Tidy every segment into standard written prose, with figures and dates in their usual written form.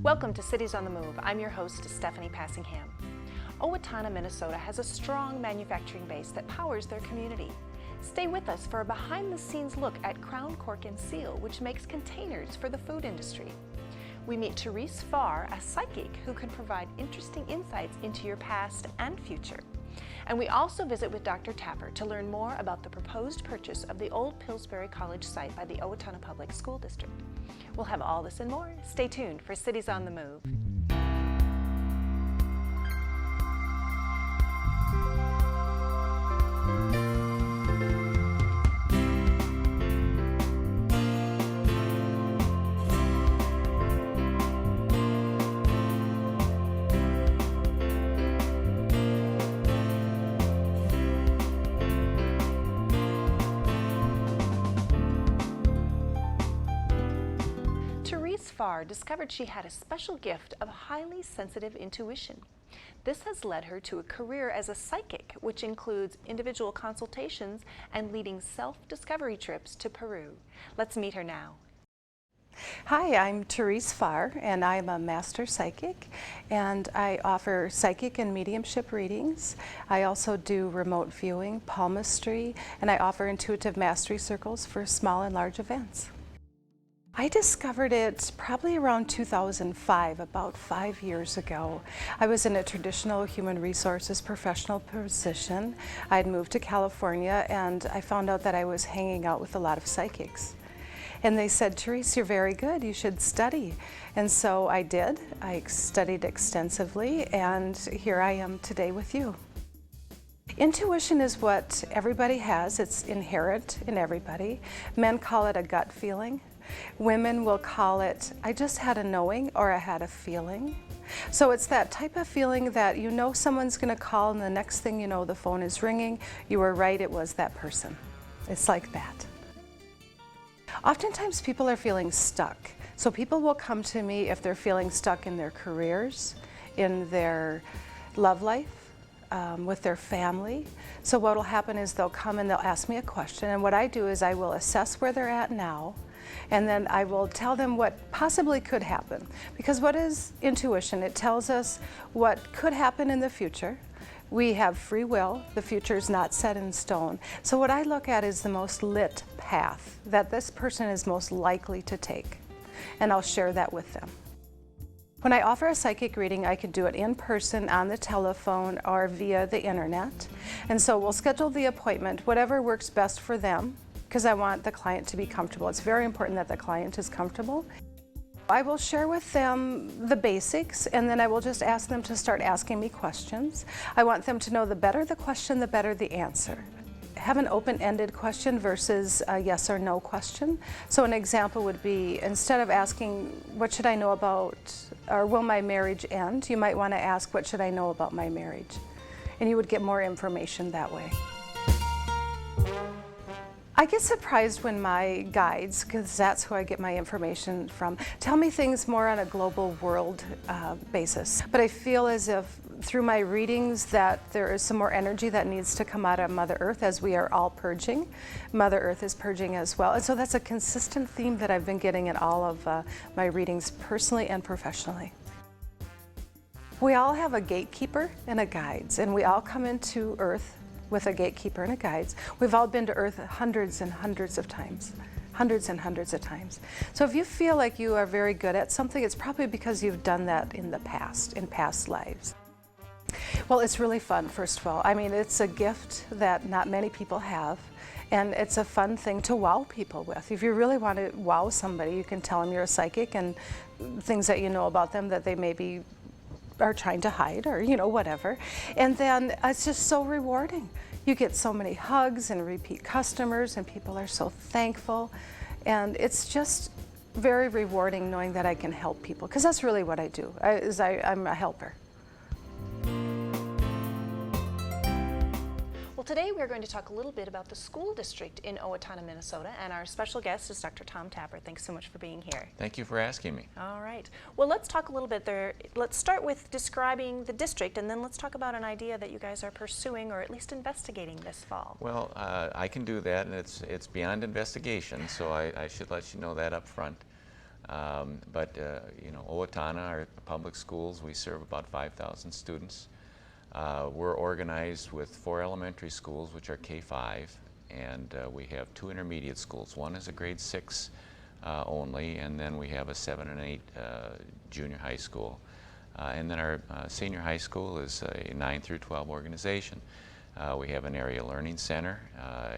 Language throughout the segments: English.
Welcome to Cities on the Move. I'm your host, Stephanie Passingham. Owatonna, Minnesota has a strong manufacturing base that powers their community. Stay with us for a behind-the-scenes look at Crown Cork and Seal, which makes containers for the food industry. We meet Therese Farr, a psychic who can provide interesting insights into your past and future. And we also visit with Dr. Tapper to learn more about the proposed purchase of the old Pillsbury College site by the Owatonna Public School District. We'll have all this and more. Stay tuned for Cities on the Move. Therese Farr discovered she had a special gift of highly sensitive intuition. This has led her to a career as a psychic, which includes individual consultations and leading self-discovery trips to Peru. Let's meet her now. Hi, I'm Therese Farr, and I'm a master psychic, and I offer psychic and mediumship readings. I also do remote viewing, palmistry, and I offer intuitive mastery circles for small and large events. I discovered it probably around 2005, about 5 years ago. I was in a traditional human resources professional position. I'd moved to California and I found out that I was hanging out with a lot of psychics. And they said, Therese, you're very good, you should study. And so I did. I studied extensively and here I am today with you. Intuition is what everybody has. It's inherent in everybody. Men call it a gut feeling. Women will call it, I just had a knowing or I had a feeling. So it's that type of feeling that you know someone's going to call and the next thing you know the phone is ringing. You were right, it was that person. It's like that. Oftentimes people are feeling stuck. So people will come to me if they're feeling stuck in their careers, in their love life, with their family. So what will happen is they'll come and they'll ask me a question, and what I do is I will assess where they're at now, and then I will tell them what possibly could happen. Because what is intuition? It tells us what could happen in the future. We have free will. The future is not set in stone. So what I look at is the most lit path that this person is most likely to take, and I'll share that with them. When I offer a psychic reading, I could do it in person, on the telephone, or via the internet. And so we'll schedule the appointment, whatever works best for them, because I want the client to be comfortable. It's very important that the client is comfortable. I will share with them the basics, and then I will just ask them to start asking me questions. I want them to know the better the question, the better the answer. Have an open-ended question versus a yes or no question. So an example would be, instead of asking, what should I know about, or will my marriage end? You might want to ask, what should I know about my marriage? And you would get more information that way. I get surprised when my guides, because that's who I get my information from, tell me things more on a global world basis. But I feel as if through my readings that there is some more energy that needs to come out of Mother Earth as we are all purging. Mother Earth is purging as well. And so that's a consistent theme that I've been getting in all of my readings, personally and professionally. We all have a gatekeeper and a guides, and we all come into Earth with a gatekeeper and a guides. We've all been to Earth hundreds and hundreds of times. Hundreds and hundreds of times. So if you feel like you are very good at something, it's probably because you've done that in the past, in past lives. Well, it's really fun, first of all. I mean, it's a gift that not many people have, and it's a fun thing to wow people with. If you really want to wow somebody, you can tell them you're a psychic and things that you know about them that they maybe are trying to hide, or whatever. And then it's just so rewarding. You get so many hugs and repeat customers, and people are so thankful. And it's just very rewarding knowing that I can help people, because that's really what I do, I'm a helper. Well, today we're going to talk a little bit about the school district in Owatonna, Minnesota, and our special guest is Dr. Tom Tapper. Thanks so much for being here. Thank you for asking me. All right. Well, let's talk a little bit there. Let's start with describing the district, and then let's talk about an idea that you guys are pursuing or at least investigating this fall. Well, I can do that, and it's beyond investigation, so I should let you know that up front. But you know, Owatonna, our public schools, we serve about 5,000 students. We're organized with 4 elementary schools, which are K-5, and we have 2 intermediate schools. One is a grade 6 only, and then we have a 7 and 8 junior high school. And then our senior high school is a 9 through 12 organization. We have an area learning center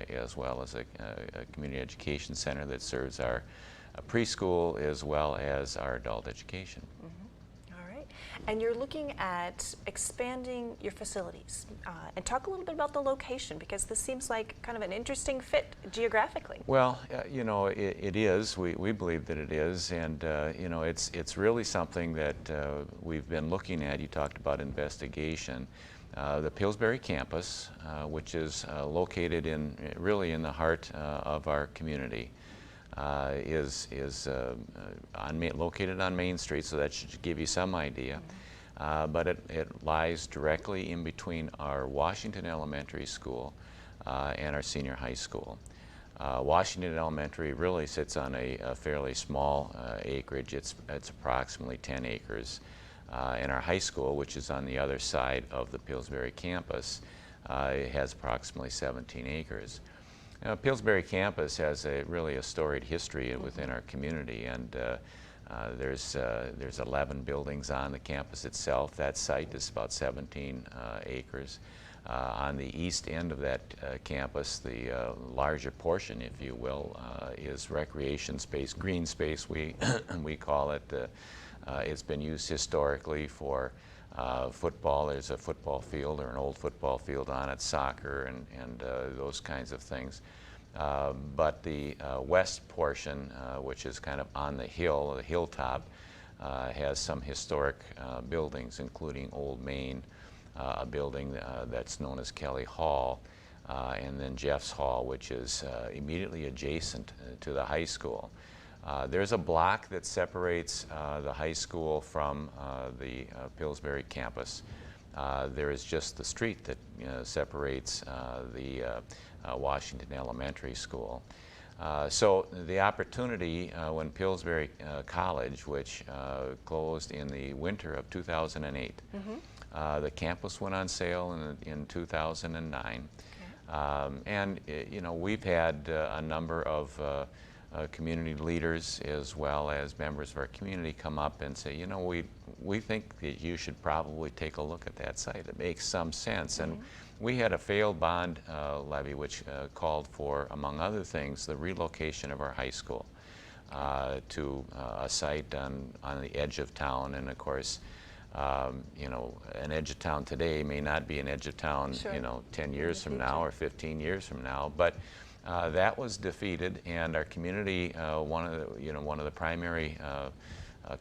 as well as a community education center that serves our preschool as well as our adult education. All right. And you're looking at expanding your facilities. And talk a little bit about the location, because this seems like kind of an interesting fit geographically. Well, you know, it is. We believe that it is. And, you know, it's really something that we've been looking at. You talked about investigation. The Pillsbury campus, which is located really in the heart of our community, is located on Main Street, so that should give you some idea. But it lies directly in between our Washington Elementary School and our senior high school. Washington Elementary really sits on a fairly small acreage. It's approximately 10 acres. And our high school, which is on the other side of the Pillsbury campus, it has approximately 17 acres. Pillsbury campus has really a storied history within our community, and there's 11 buildings on the campus itself. That site is about 17 acres. On the east end of that campus, the larger portion, if you will, is recreation space, green space we call it. It's been used historically for football. There's a football field or an old football field on it, soccer and those kinds of things. But the west portion, which is kind of on the hilltop, has some historic buildings, including Old Main, a building that's known as Kelly Hall, and then Jeff's Hall, which is immediately adjacent to the high school. There's a block that separates the high school from the Pillsbury campus. There is just the street that separates the Washington Elementary School. So the opportunity when Pillsbury College, which closed in the winter of 2008, the campus went on sale in 2009. Okay. And you know, we've had a number of community leaders as well as members of our community come up and say, you know, we think that you should probably take a look at that site. It makes some sense. And we had a failed bond levy which called for, among other things, the relocation of our high school to a site on the edge of town. And of course, you know, an edge of town today may not be an edge of town, sure, you know, 10 years from now or 15 years from now. But that was defeated, and our community, one of the primary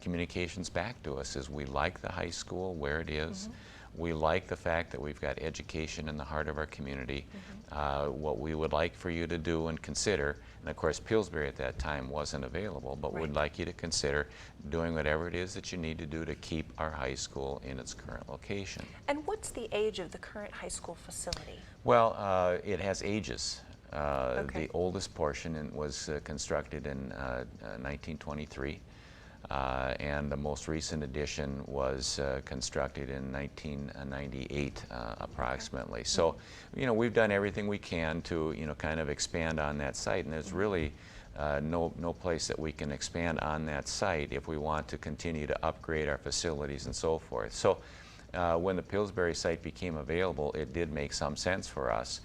communications back to us is we like the high school where it is. We like the fact that we've got education in the heart of our community. What we would like for you to do and consider, and of course Pillsbury at that time wasn't available, but we'd like you to consider doing whatever it is that you need to do to keep our high school in its current location. And what's the age of the current high school facility? Well, it has ages. Okay. The oldest portion was constructed in 1923, and the most recent addition was constructed in 1998 approximately. So, you know, we've done everything we can to, you know, kind of expand on that site, and there's really no place that we can expand on that site if we want to continue to upgrade our facilities and so forth. So when the Pillsbury site became available, it did make some sense for us.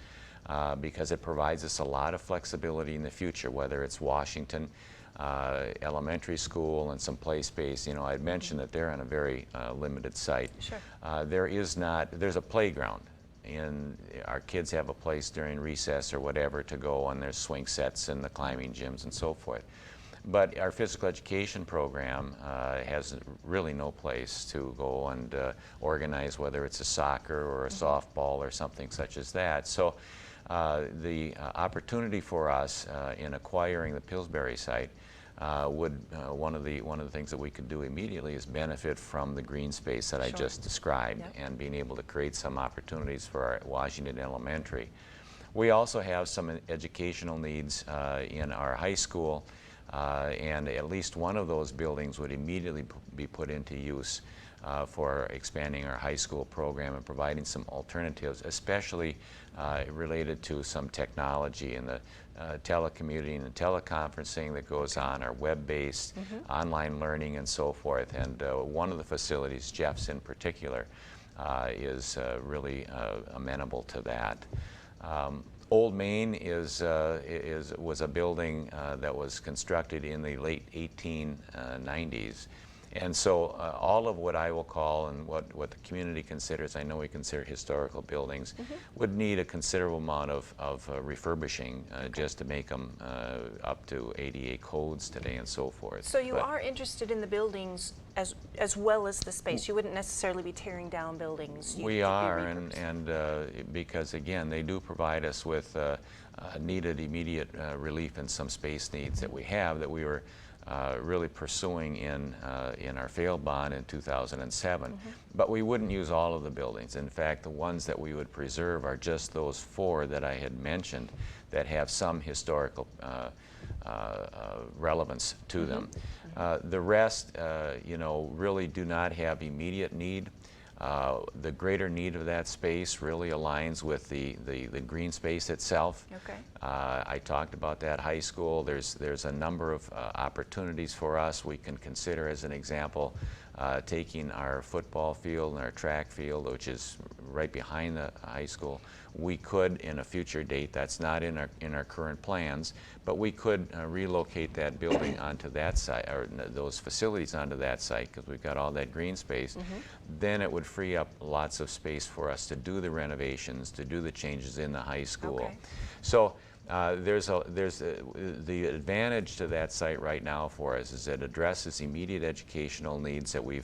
Because it provides us a lot of flexibility in the future, whether it's Washington Elementary School and some play space. You know, I'd mentioned that they're on a very limited site. Sure. There's a playground, and our kids have a place during recess or whatever to go, and there's swing sets and the climbing gyms and so forth. But our physical education program has really no place to go and organize, whether it's a soccer or a softball or something such as that. So the opportunity for us in acquiring the Pillsbury site one of the things that we could do immediately is benefit from the green space that I just described, and being able to create some opportunities for our Washington Elementary. We also have some educational needs in our high school. and at least one of those buildings would immediately be put into use for expanding our high school program and providing some alternatives, especially related to some technology and the telecommuting and teleconferencing that goes on, our web-based online learning and so forth. And one of the facilities, Jeff's in particular, is really amenable to that. Old Main was a building that was constructed in the late 1890s. And so all of what I will call and what the community considers, I know we consider historical buildings, would need a considerable amount of refurbishing just to make them up to ADA codes today and so forth. So you are interested in the buildings as well as the space. You wouldn't necessarily be tearing down buildings. We are, and because again, they do provide us with needed immediate relief in some space needs that we have that we were really pursuing in our failed bond in 2007. But we wouldn't use all of the buildings. In fact, the ones that we would preserve are just those 4 that I had mentioned that have some historical relevance to them. The rest, you know, really do not have immediate need. The greater need of that space really aligns with the green space itself. Okay. I talked about that high school. There's a number of opportunities for us. We can consider, as an example, taking our football field and our track field, which is right behind the high school. We could, in a future date, that's not in our current plans, but we could relocate that building onto that site, or those facilities onto that site, because we've got all that green space. Then it would free up lots of space for us to do the renovations, to do the changes in the high school. Okay. So the advantage to that site right now for us is it addresses immediate educational needs that we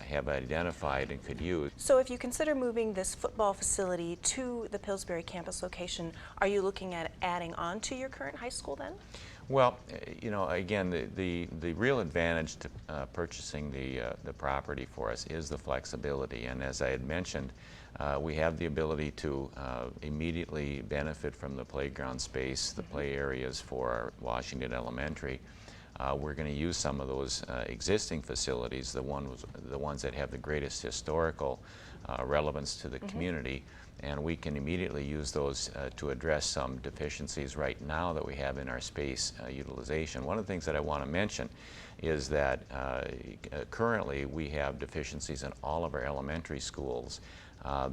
have identified and could use. So if you consider moving this football facility to the Pillsbury campus location, are you looking at adding on to your current high school then? Well, you know, again, the real advantage to purchasing the property for us is the flexibility. And as I had mentioned, we have the ability to immediately benefit from the playground space, the play areas for our Washington Elementary. We're going to use some of those existing facilities, the ones that have the greatest historical relevance to the community, and we can immediately use those to address some deficiencies right now that we have in our space utilization. One of the things that I want to mention is that currently we have deficiencies in all of our elementary schools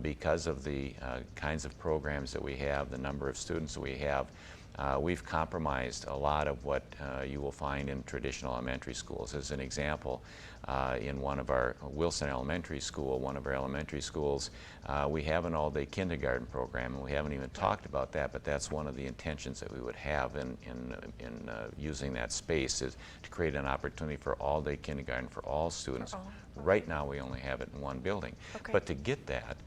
because of the kinds of programs that we have, the number of students that we have. We've compromised a lot of what you will find in traditional elementary schools. As an example, in one of our Wilson Elementary School, one of our elementary schools, we have an all-day kindergarten program, and we haven't even talked about that, but that's one of the intentions that we would have in using that space, is to create an opportunity for all-day kindergarten for all students. Right now we only have it in one building. Okay. But to get that,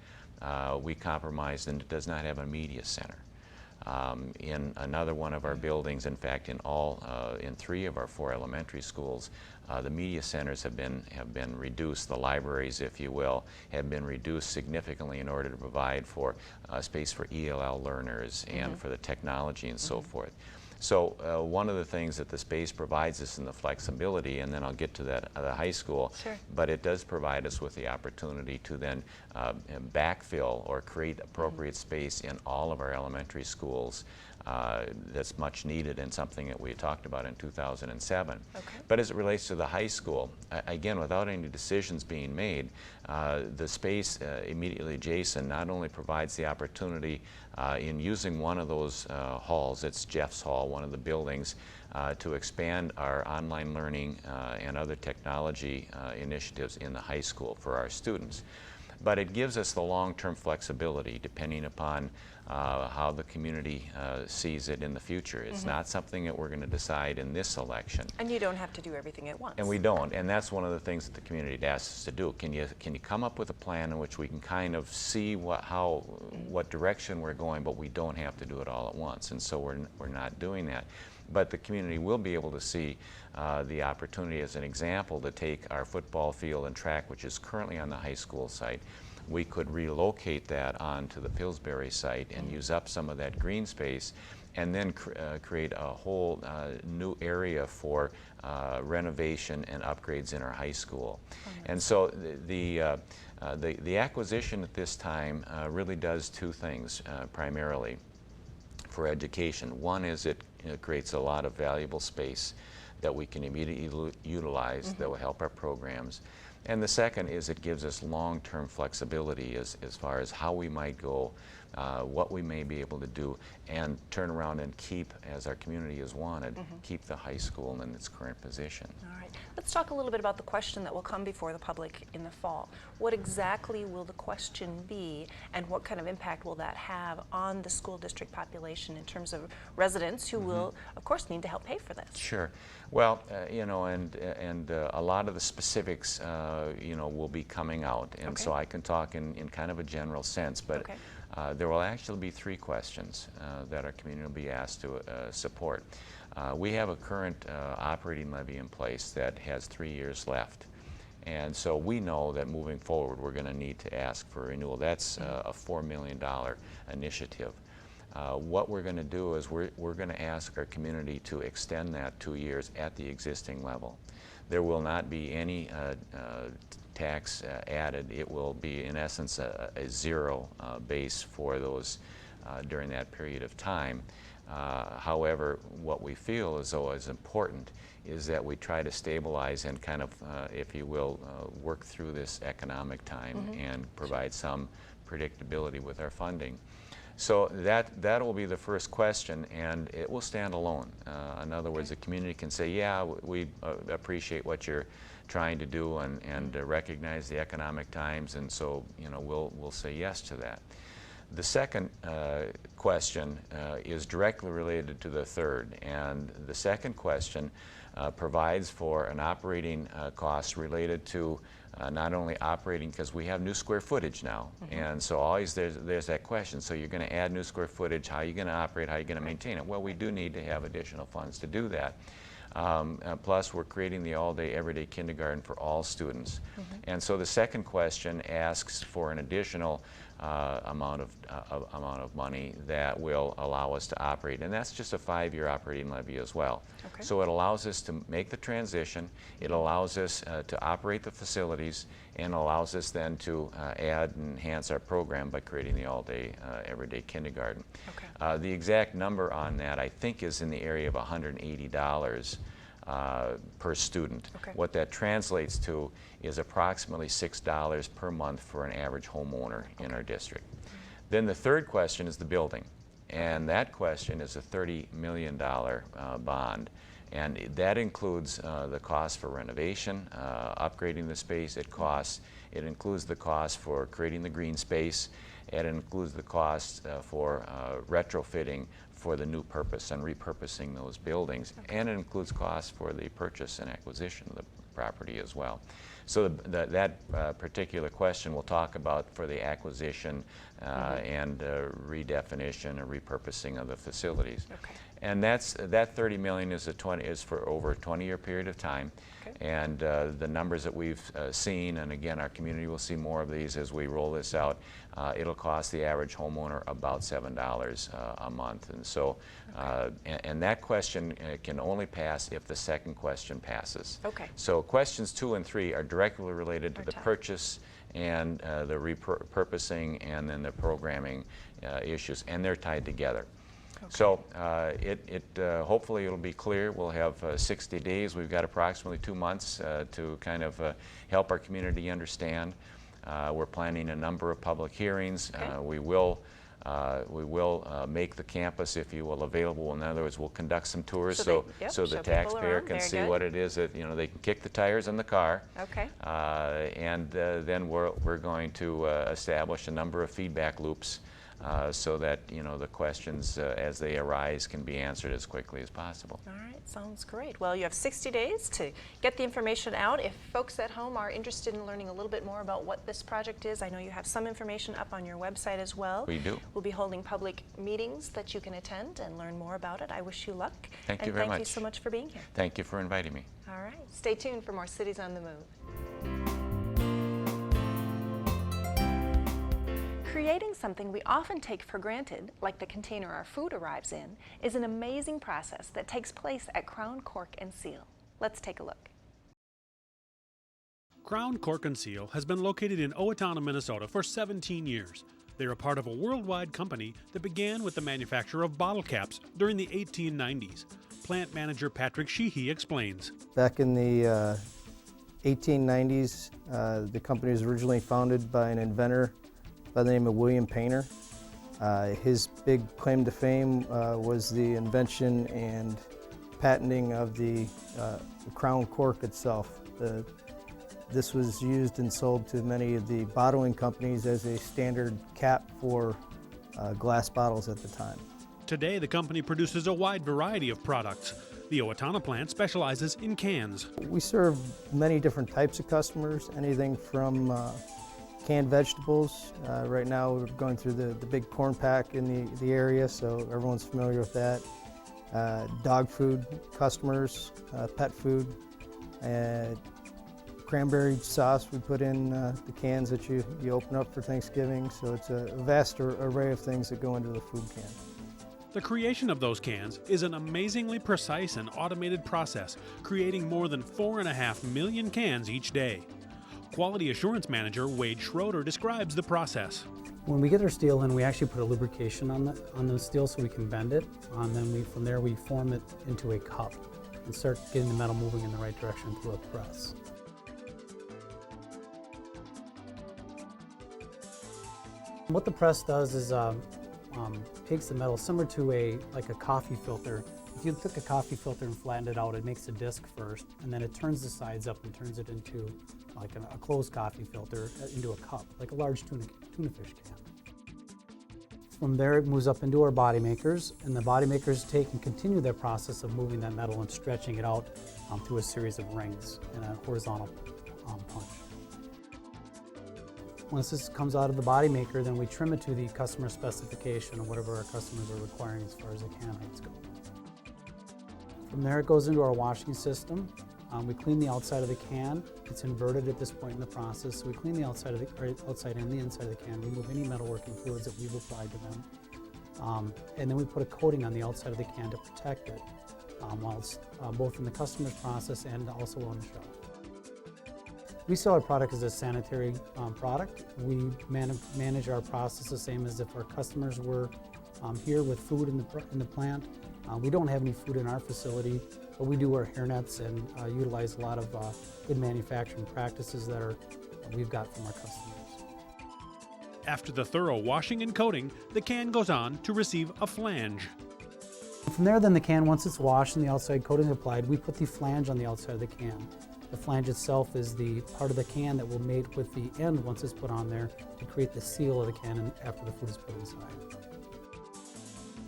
we compromised, and it does not have a media center. In another one of our buildings, in fact, in 3 of our 4 elementary schools, the media centers have been reduced. The libraries, if you will, have been reduced significantly in order to provide for space for ELL learners and for the technology and so forth. So one of the things that the space provides us in the flexibility, and then I'll get to that the high school, but it does provide us with the opportunity to then backfill or create appropriate space in all of our elementary schools. That's much needed and something that we talked about in 2007. Okay. But as it relates to the high school, again, without any decisions being made, the space immediately adjacent not only provides the opportunity in using one of those halls, it's Jeff's Hall, one of the buildings, to expand our online learning and other technology initiatives in the high school for our students. But it gives us the long-term flexibility depending upon how the community sees it in the future. It's not something that we're going to decide in this election. And you don't have to do everything at once. And we don't, and that's one of the things that the community asks us to do. Can you come up with a plan in which we can kind of see what direction we're going, but we don't have to do it all at once, and so we're not doing that. But the community will be able to see the opportunity, as an example, to take our football field and track, which is currently on the high school site. We could relocate that onto the Pillsbury site and use up some of that green space and then create a whole new area for renovation and upgrades in our high school. And so the acquisition at this time really does two things primarily for education. One is it creates a lot of valuable space that we can immediately utilize that will help our programs. And the second is it gives us long-term flexibility as far as how we might go, what we may be able to do, and turn around and keep, as our community has wanted, keep the high school in its current position. All right. Let's talk a little bit about the question that will come before the public in the fall. What exactly will the question be, and what kind of impact will that have on the school district population in terms of residents who will, of course, need to help pay for this? Sure. Well, you know, and a lot of the specifics, you know, will be coming out, and so I can talk in kind of a general sense, but there will actually be three questions that our community will be asked to support. We have a current operating levy in place that has 3 years left, and so we know that moving forward we're going to need to ask for renewal. That's a $4 million initiative. What we're going to do is we're going to ask our community to extend that 2 years at the existing level. There will not be any tax added. It will be, in essence, a zero base for those during that period of time. However, what we feel as though is important is that we try to stabilize and kind of, if you will, work through this economic time and provide some predictability with our funding. So that will be the first question, and it will stand alone. In other words, the community can say, yeah, we appreciate what you're trying to do and recognize the economic times, and so, you know, we'll say yes to that. The second question is directly related to the third, and the second question provides for an operating cost related to not only operating, because we have new square footage now, and so always there's that question. So you're going to add new square footage, how are you going to operate, how are you going to maintain it? Well, we do need to have additional funds to do that. Plus, we're creating the all-day, everyday kindergarten for all students. And so the second question asks for an additional amount of money that will allow us to operate, and that's just a 5-year operating levy as well. So it allows us to make the transition, it allows us to operate the facilities, and allows us then to add and enhance our program by creating the all-day, everyday kindergarten. The exact number on that, I think, is in the area of $180 per student. What that translates to is approximately $6 per month for an average homeowner in our district. Then the third question is the building, and that question is a $30 million bond, and that includes the cost for renovation, upgrading the space. It includes the cost for creating the green space. It includes the cost for retrofitting for the new purpose and repurposing those buildings, and it includes costs for the purchase and acquisition of the property as well. So that particular question we'll talk about for the acquisition and redefinition and repurposing of the facilities. And that $30 million is for over a 20-year period of time. And the numbers that we've seen, and again, our community will see more of these as we roll this out, it'll cost the average homeowner about $7 a month. And so, and that question can only pass if the second question passes. So questions 2 and 3 are directly related to the purchase and the repurposing and then the programming issues, and they're tied together. So hopefully it'll be clear. We'll have 60 days. We've got approximately 2 months to kind of help our community understand. We're planning a number of public hearings. We will make the campus, if you will, available. In other words, we'll conduct some tours so the taxpayer can see what it is that, you know, they can kick the tires in the car. And then we're going to establish a number of feedback loops so that, you know, the questions as they arise can be answered as quickly as possible. All right, sounds great. Well, you have 60 days to get the information out. If folks at home are interested in learning a little bit more about what this project is, I know you have some information up on your website as well. We do. We'll be holding public meetings that you can attend and learn more about it. I wish you luck. Thank you very much. Thank you so much for being here. Thank you for inviting me. All right, stay tuned for more Cities on the Move. Creating something we often take for granted, like the container our food arrives in, is an amazing process that takes place at Crown Cork and Seal. Let's take a look. Crown Cork and Seal has been located in Owatonna, Minnesota for 17 years. They are part of a worldwide company that began with the manufacture of bottle caps during the 1890s. Plant manager Patrick Sheehy explains. Back in the 1890s, the company was originally founded by an inventor by the name of William Painter. His big claim to fame was the invention and patenting of the crown cork itself. This was used and sold to many of the bottling companies as a standard cap for glass bottles at the time. Today, the company produces a wide variety of products. The Owatonna plant specializes in cans. We serve many different types of customers, anything from canned vegetables. Right now we're going through the big corn pack in the area, so everyone's familiar with that. Dog food customers, pet food, cranberry sauce we put in the cans that you open up for Thanksgiving, so it's a vast array of things that go into the food can. The creation of those cans is an amazingly precise and automated process, creating more than 4.5 million cans each day. Quality Assurance Manager Wade Schroeder describes the process. When we get our steel in, we actually put a lubrication on the steel so we can bend it, and then from there we form it into a cup and start getting the metal moving in the right direction through a press. What the press does is takes the metal similar to like a coffee filter. If you took a coffee filter and flattened it out, it makes a disc first, and then it turns the sides up and turns it into like a closed coffee filter into a cup, like a large tuna fish can. From there, it moves up into our body makers, and the body makers take and continue their process of moving that metal and stretching it out through a series of rings in a horizontal punch. Once this comes out of the body maker, then we trim it to the customer specification of whatever our customers are requiring as far as the can heights go. From there, it goes into our washing system. We clean the outside of the can. It's inverted at this point in the process, so we clean the outside and the inside of the can, remove any metalworking fluids that we've applied to them, and then we put a coating on the outside of the can to protect it, while it's both in the customer's process and also on the shelf. We sell our product as a sanitary product. We manage our process the same as if our customers were here with food in the plant. We don't have any food in our facility, but we do wear hairnets and utilize a lot of good manufacturing practices that we've got from our customers. After the thorough washing and coating, the can goes on to receive a flange. From there, then the can, once it's washed and the outside coating applied, we put the flange on the outside of the can. The flange itself is the part of the can that will mate with the end once it's put on there to create the seal of the can after the food is put inside.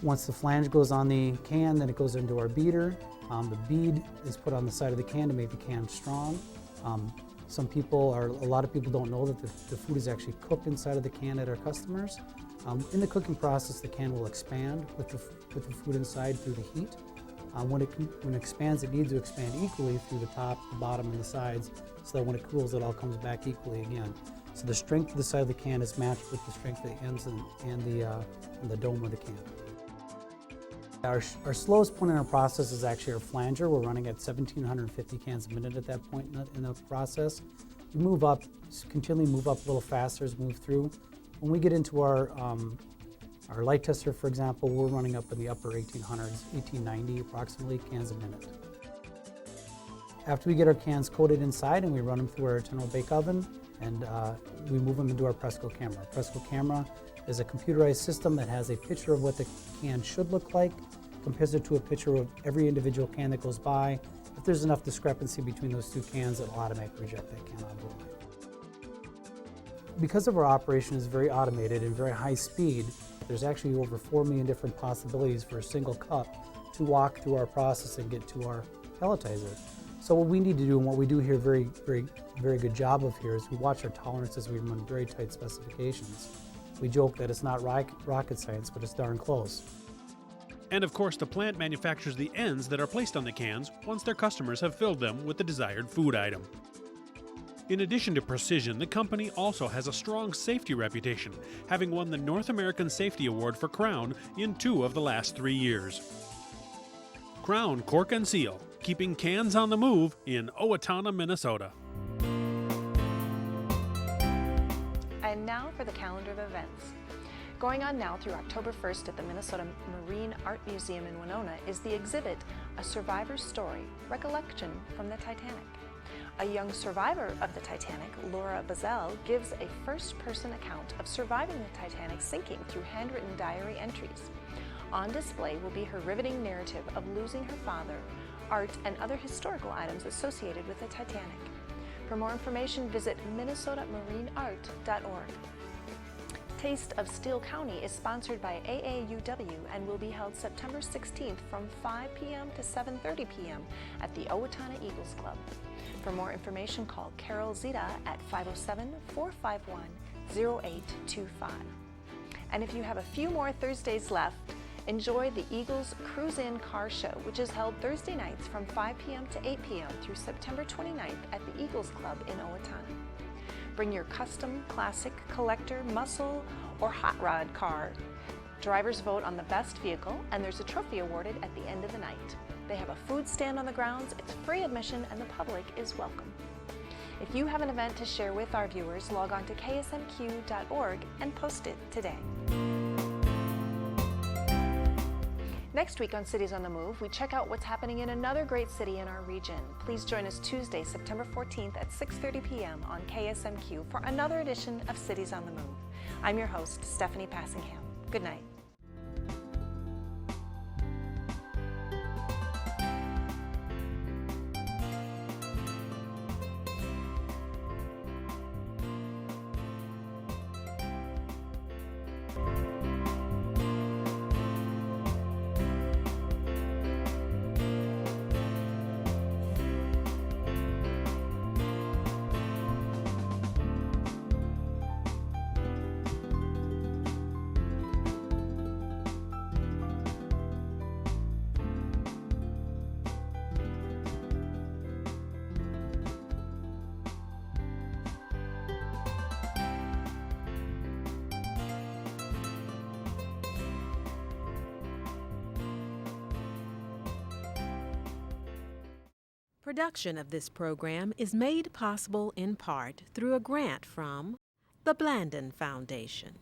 Once the flange goes on the can, then it goes into our beater. The bead is put on the side of the can to make the can strong. A lot of people don't know that the food is actually cooked inside of the can at our customers. In the cooking process, the can will expand with the food inside through the heat. When it expands, it needs to expand equally through the top, the bottom, and the sides, so that when it cools, it all comes back equally again. So the strength of the side of the can is matched with the strength of the ends and the dome of the can. Our slowest point in our process is actually our flanger. We're running at 1,750 cans a minute at that point in the process. We move up, continually move up a little faster as we move through. When we get into our light tester, for example, we're running up in the upper 1800s, 1890 approximately cans a minute. After we get our cans coated inside and we run them through our internal bake oven, and we move them into our Presco camera. Our Presco camera is a computerized system that has a picture of what the can should look like, compares it to a picture of every individual can that goes by. If there's enough discrepancy between those two cans, it'll automatically reject that can on board. Because of our operation is very automated and very high speed, there's actually over 4 million different possibilities for a single cup to walk through our process and get to our pelletizer. So what we need to do, and what we do here very good job of here, is we watch our tolerances. We run very tight specifications. We joke that it's not rocket science, but it's darn close. And of course, the plant manufactures the ends that are placed on the cans once their customers have filled them with the desired food item. In addition to precision, the company also has a strong safety reputation, having won the North American Safety Award for Crown in 2 of the last 3 years. Crown Cork and Seal, keeping cans on the move in Owatonna, Minnesota. And now for the calendar of events. Going on now through October 1st at the Minnesota Marine Art Museum in Winona is the exhibit, A Survivor's Story, Recollection from the Titanic. A young survivor of the Titanic, Laura Bazell, gives a first-person account of surviving the Titanic sinking through handwritten diary entries. On display will be her riveting narrative of losing her father, art, and other historical items associated with the Titanic. For more information, visit minnesotamarineart.org. Taste of Steele County is sponsored by AAUW and will be held September 16th from 5 p.m. to 7:30 p.m. at the Owatonna Eagles Club. For more information, call Carol Zita at 507-451-0825. And if you have a few more Thursdays left, enjoy the Eagles Cruise In Car Show, which is held Thursday nights from 5 p.m. to 8 p.m. through September 29th at the Eagles Club in Owatonna. Bring your custom, classic, collector, muscle, or hot rod car. Drivers vote on the best vehicle, and there's a trophy awarded at the end of the night. They have a food stand on the grounds, it's free admission, and the public is welcome. If you have an event to share with our viewers, log on to ksmq.org and post it today. Next week on Cities on the Move, we check out what's happening in another great city in our region. Please join us Tuesday, September 14th at 6:30 p.m. on KSMQ for another edition of Cities on the Move. I'm your host, Stephanie Passingham. Good night. Production of this program is made possible in part through a grant from the Blandon Foundation.